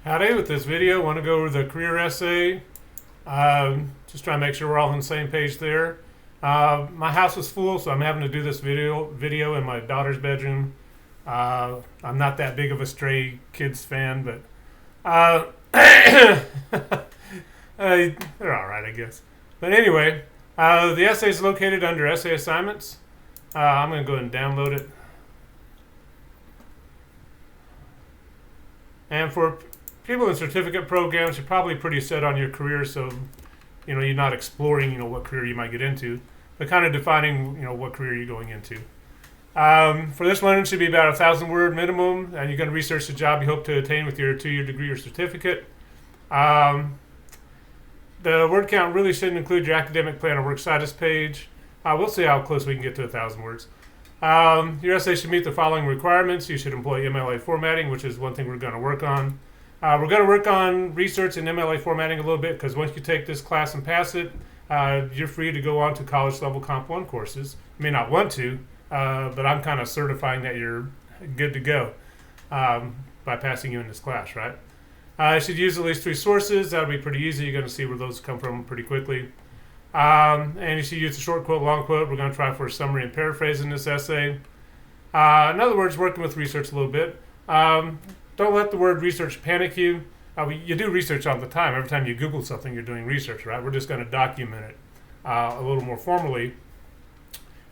Howdy, with this video, I want to go over the career essay. Just trying to make sure we're all on the same page there. My house is full, so I'm having to do this video in my daughter's bedroom. I'm not that big of a Stray Kids fan, but they're all right, I guess. But anyway, the essay is located under Essay Assignments. I'm going to go ahead and download it. And for people in certificate programs, you're probably pretty set on your career, so you're not exploring what career you might get into, but kind of defining what career you're going into. For this one, it should be about 1,000-word minimum, and you're going to research the job you hope to attain with your 2-year degree or certificate. The word count really shouldn't include your academic plan or work status page. We'll see how close we can get to 1,000 words. Your essay should meet the following requirements. You should employ MLA formatting, which is one thing we're going to work on. We're going to work on research and MLA formatting a little bit, because once you take this class and pass it, you're free to go on to college level Comp 1 courses. You may not want to, but I'm kind of certifying that you're good to go by passing you in this class, right? You should use at least 3 sources. That'll be pretty easy. You're going to see where those come from pretty quickly. And you should use a short quote, long quote. We're going to try for a summary and paraphrase in this essay. In other words, working with research a little bit. Don't let the word research panic you. You do research all the time. Every time you Google something, you're doing research, right? We're just going to document it a little more formally.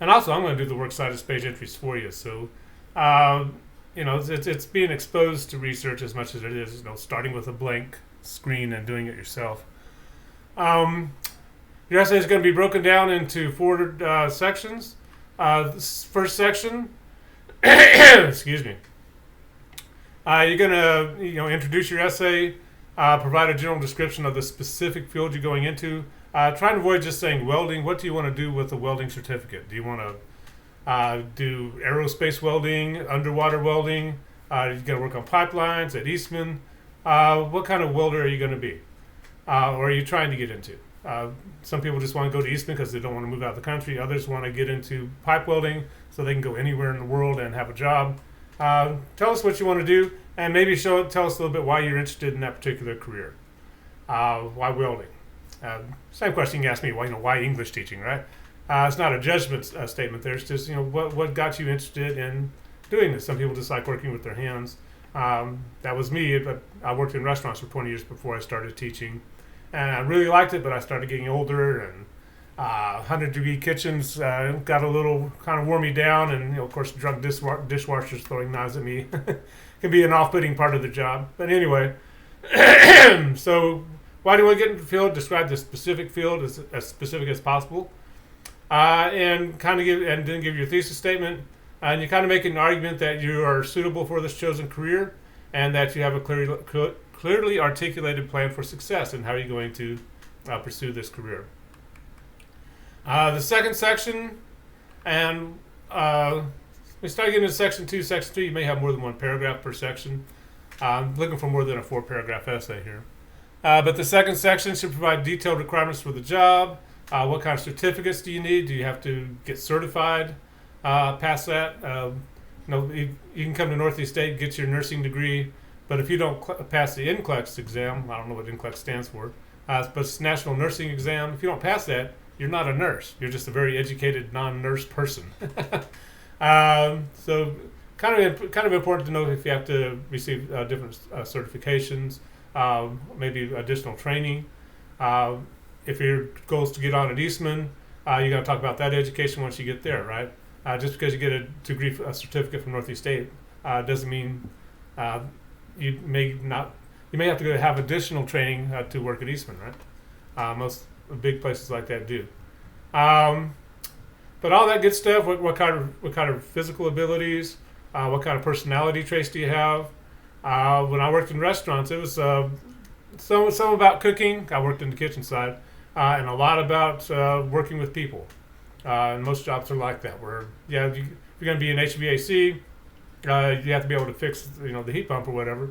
And also, I'm going to do the works status page entries for you. So, it's being exposed to research as much as it is, starting with a blank screen and doing it yourself. Your essay is going to be broken down into 4 sections. This first section, excuse me. You're going to introduce your essay, provide a general description of the specific field you're going into. Try and avoid just saying welding. What do you want to do with a welding certificate? Do you want to do aerospace welding, underwater welding? You're going to work on pipelines at Eastman. What kind of welder are you going to be? Or are you trying to get into? Some people just want to go to Eastman because they don't want to move out of the country. Others want to get into pipe welding so they can go anywhere in the world and have a job. Tell us what you want to do, and maybe tell us a little bit why you're interested in that particular career. Why welding? Same question you asked me. Why English teaching, right? It's not a judgment statement there. It's just what got you interested in doing this. Some people just like working with their hands. That was me. But I worked in restaurants for 20 years before I started teaching, and I really liked it. But I started getting older, and 100-degree kitchens got a little kind of wore me down, and of course drunk dishwashers throwing knives at me can be an off-putting part of the job. But anyway, so why do I get into the field? Describe the specific field as specific as possible, and then give your thesis statement, and you kind of make an argument that you are suitable for this chosen career, and that you have a clearly articulated plan for success and how you're going to pursue this career. The second section, and we start getting into section 2, section 3. You may have more than 1 paragraph per section. I'm looking for more than a 4-paragraph essay here. But the second section should provide detailed requirements for the job. What kind of certificates do you need? Do you have to get certified past that? You can come to Northeast State and get your nursing degree, but if you don't pass the NCLEX exam, I don't know what NCLEX stands for, but it's National Nursing Exam. If you don't pass that, you're not a nurse. You're just a very educated non-nurse person. So kind of important to know if you have to receive different certifications, maybe additional training. If your goal is to get on at Eastman, you're going to talk about that education once you get there, right? Just because you get a certificate from Northeast State doesn't mean you may have to go have additional training to work at Eastman, right? Most big places like that do. But all that good stuff. What kind of physical abilities? What kind of personality traits do you have? When I worked in restaurants, it was some about cooking. I worked in the kitchen side, and a lot about working with people. And most jobs are like that. Where if you're going to be in HVAC, you have to be able to fix the heat pump or whatever.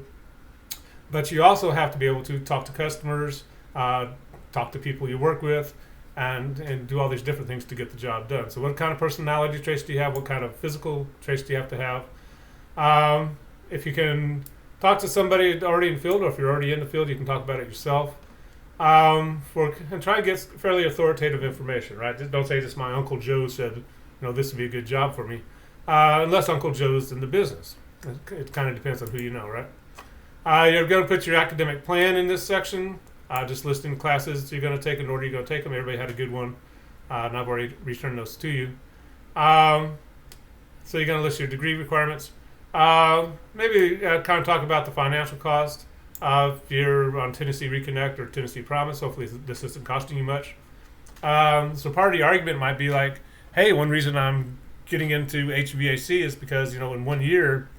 But you also have to be able to talk to customers, talk to people you work with, and do all these different things to get the job done. So what kind of personality traits do you have? What kind of physical traits do you have to have? If you can talk to somebody already in the field, or if you're already in the field, you can talk about it yourself. And try and get fairly authoritative information, right? Just don't say this. My Uncle Joe said, this would be a good job for me, unless Uncle Joe's in the business. It kind of depends on who you know, right? You're going to put your academic plan in this section, just listing classes you're going to take and order you're going to take them. Everybody had a good one, and I've already returned those to you. So you're going to list your degree requirements. Maybe kind of talk about the financial cost. If you're on Tennessee Reconnect or Tennessee Promise, hopefully this isn't costing you much. So part of the argument might be like, hey, one reason I'm getting into HVAC is because, in 1 year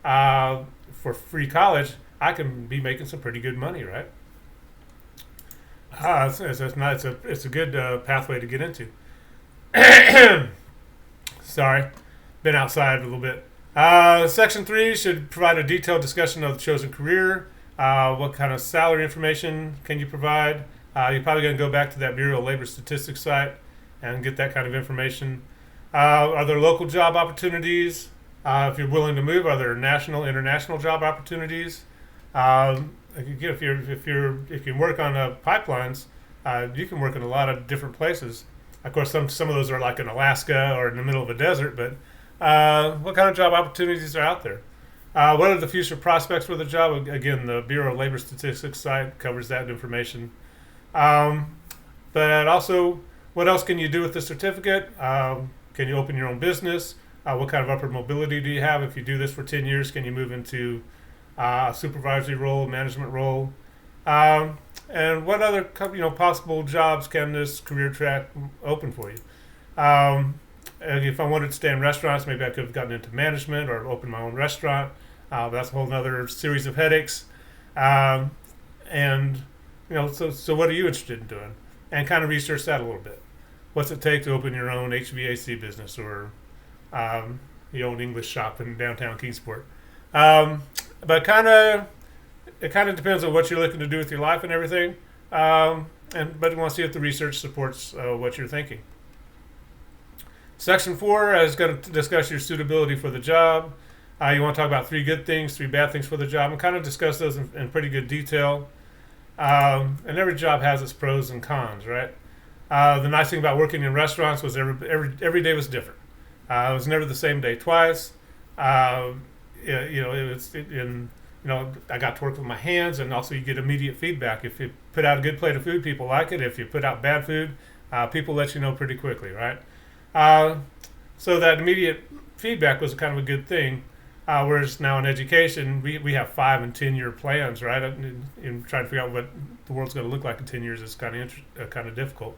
for free college, I can be making some pretty good money, right? It's a good pathway to get into. Sorry, been outside a little bit. Section 3 should provide a detailed discussion of the chosen career. What kind of salary information can you provide? You're probably going to go back to that Bureau of Labor Statistics site and get that kind of information. Are there local job opportunities? If you're willing to move, are there national, international job opportunities? If you work on pipelines, you can work in a lot of different places. Of course, some of those are like in Alaska or in the middle of a desert, but what kind of job opportunities are out there? What are the future prospects for the job? Again, the Bureau of Labor Statistics site covers that information. But also, what else can you do with the certificate? Can you open your own business? What kind of upward mobility do you have? If you do this for 10 years, can you move into a supervisory role, management role? And what other possible jobs can this career track open for you? If I wanted to stay in restaurants, maybe I could have gotten into management or opened my own restaurant. That's a whole other series of headaches. So what are you interested in doing? And kind of research that a little bit. What's it take to open your own HVAC business or your own English shop in downtown Kingsport? But it kind of depends on what you're looking to do with your life and everything. But you want to see if the research supports what you're thinking. Section 4 is going to discuss your suitability for the job. You want to talk about 3 good things, 3 bad things for the job, and kind of discuss those in pretty good detail. And every job has its pros and cons, right? The nice thing about working in restaurants was every day was different. It was never the same day twice. I got to work with my hands, and also you get immediate feedback. If you put out a good plate of food, people like it. If you put out bad food, people let you know pretty quickly, right? So that immediate feedback was kind of a good thing. Whereas now in education, we have 5 and 10 year plans, right? And trying to figure out what the world's going to look like in 10 years is kind of difficult.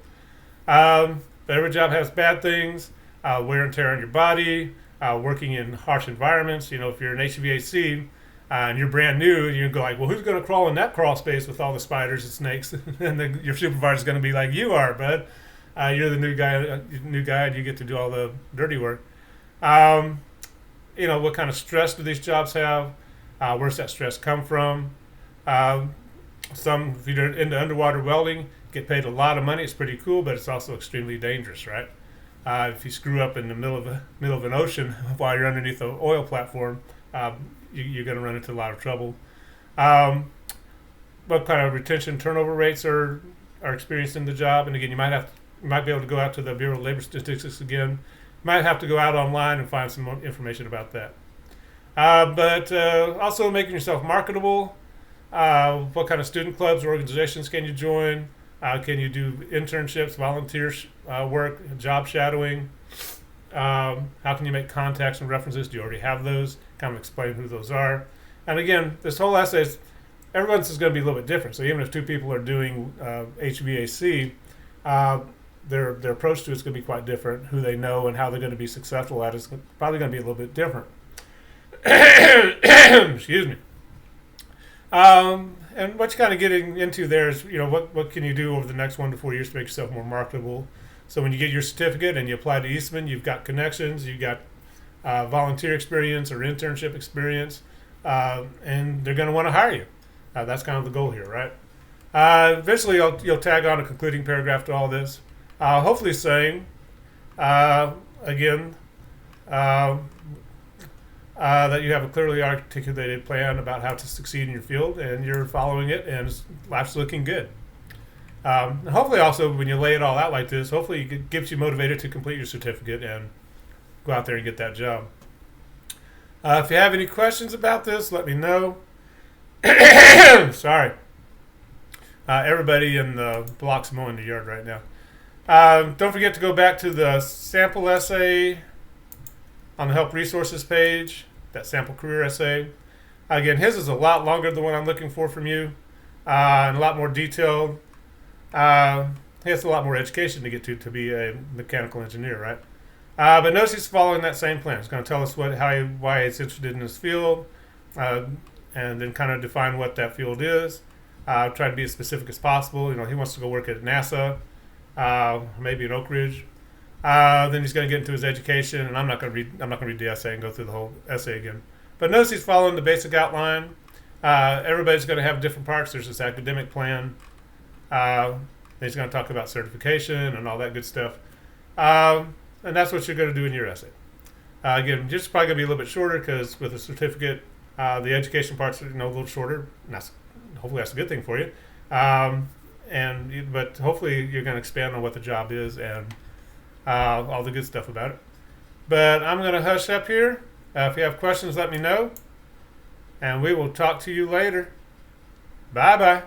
But every job has bad things, wear and tear on your body, working in harsh environments. If you're in HVAC and you're brand new, you go like, well, who's going to crawl in that crawl space with all the spiders and snakes? And your supervisor's going to be like, you are, bud. You're the new guy, and you get to do all the dirty work. What kind of stress do these jobs have? Where's that stress come from? If you're into underwater welding, get paid a lot of money. It's pretty cool, but it's also extremely dangerous, right? If you screw up in the middle of an ocean while you're underneath an oil platform, you're going to run into a lot of trouble. What kind of retention turnover rates are experienced in the job? And again, you might be able to go out to the Bureau of Labor Statistics again. You might have to go out online and find some more information about that. But also making yourself marketable. What kind of student clubs or organizations can you join? Can you do internships, volunteer work, job shadowing? How can you make contacts and references? Do you already have those? Kind of explain who those are. And again, this whole essay, everyone's is going to be a little bit different. So even if 2 people are doing HVAC, their approach to it is going to be quite different. Who they know and how they're going to be successful at is probably going to be a little bit different. Excuse me. And what you're kind of getting into there is, what can you do over the next 1 to 4 years to make yourself more marketable? So when you get your certificate and you apply to Eastman, you've got connections, you've got volunteer experience or internship experience, and they're going to want to hire you. That's kind of the goal here, right? Eventually, you'll tag on a concluding paragraph to all this, hopefully saying, again, that you have a clearly articulated plan about how to succeed in your field, and you're following it, and life's looking good. And hopefully, also when you lay it all out like this, hopefully it gets you motivated to complete your certificate and go out there and get that job. If you have any questions about this, let me know. Sorry. Everybody in the block's mowing the yard right now. Don't forget to go back to the sample essay on the help resources page, that sample career essay. Again, his is a lot longer than the one I'm looking for from you, and a lot more detailed. He has a lot more education to get to be a mechanical engineer, right? But notice he's following that same plan. He's going to tell us why he's interested in this field, and then kind of define what that field is. Try to be as specific as possible. You know, he wants to go work at NASA, maybe in Oak Ridge. Then he's going to get into his education, and I'm not going to read the essay and go through the whole essay again. But notice he's following the basic outline. Everybody's going to have different parts. There's this academic plan. Then he's going to talk about certification and all that good stuff. And that's what you're going to do in your essay. Again, just probably going to be a little bit shorter because with a certificate, the education parts are a little shorter. And hopefully that's a good thing for you. But hopefully you're going to expand on what the job is and all the good stuff about it. But I'm going to hush up here. If you have questions, let me know. And we will talk to you later. Bye-bye.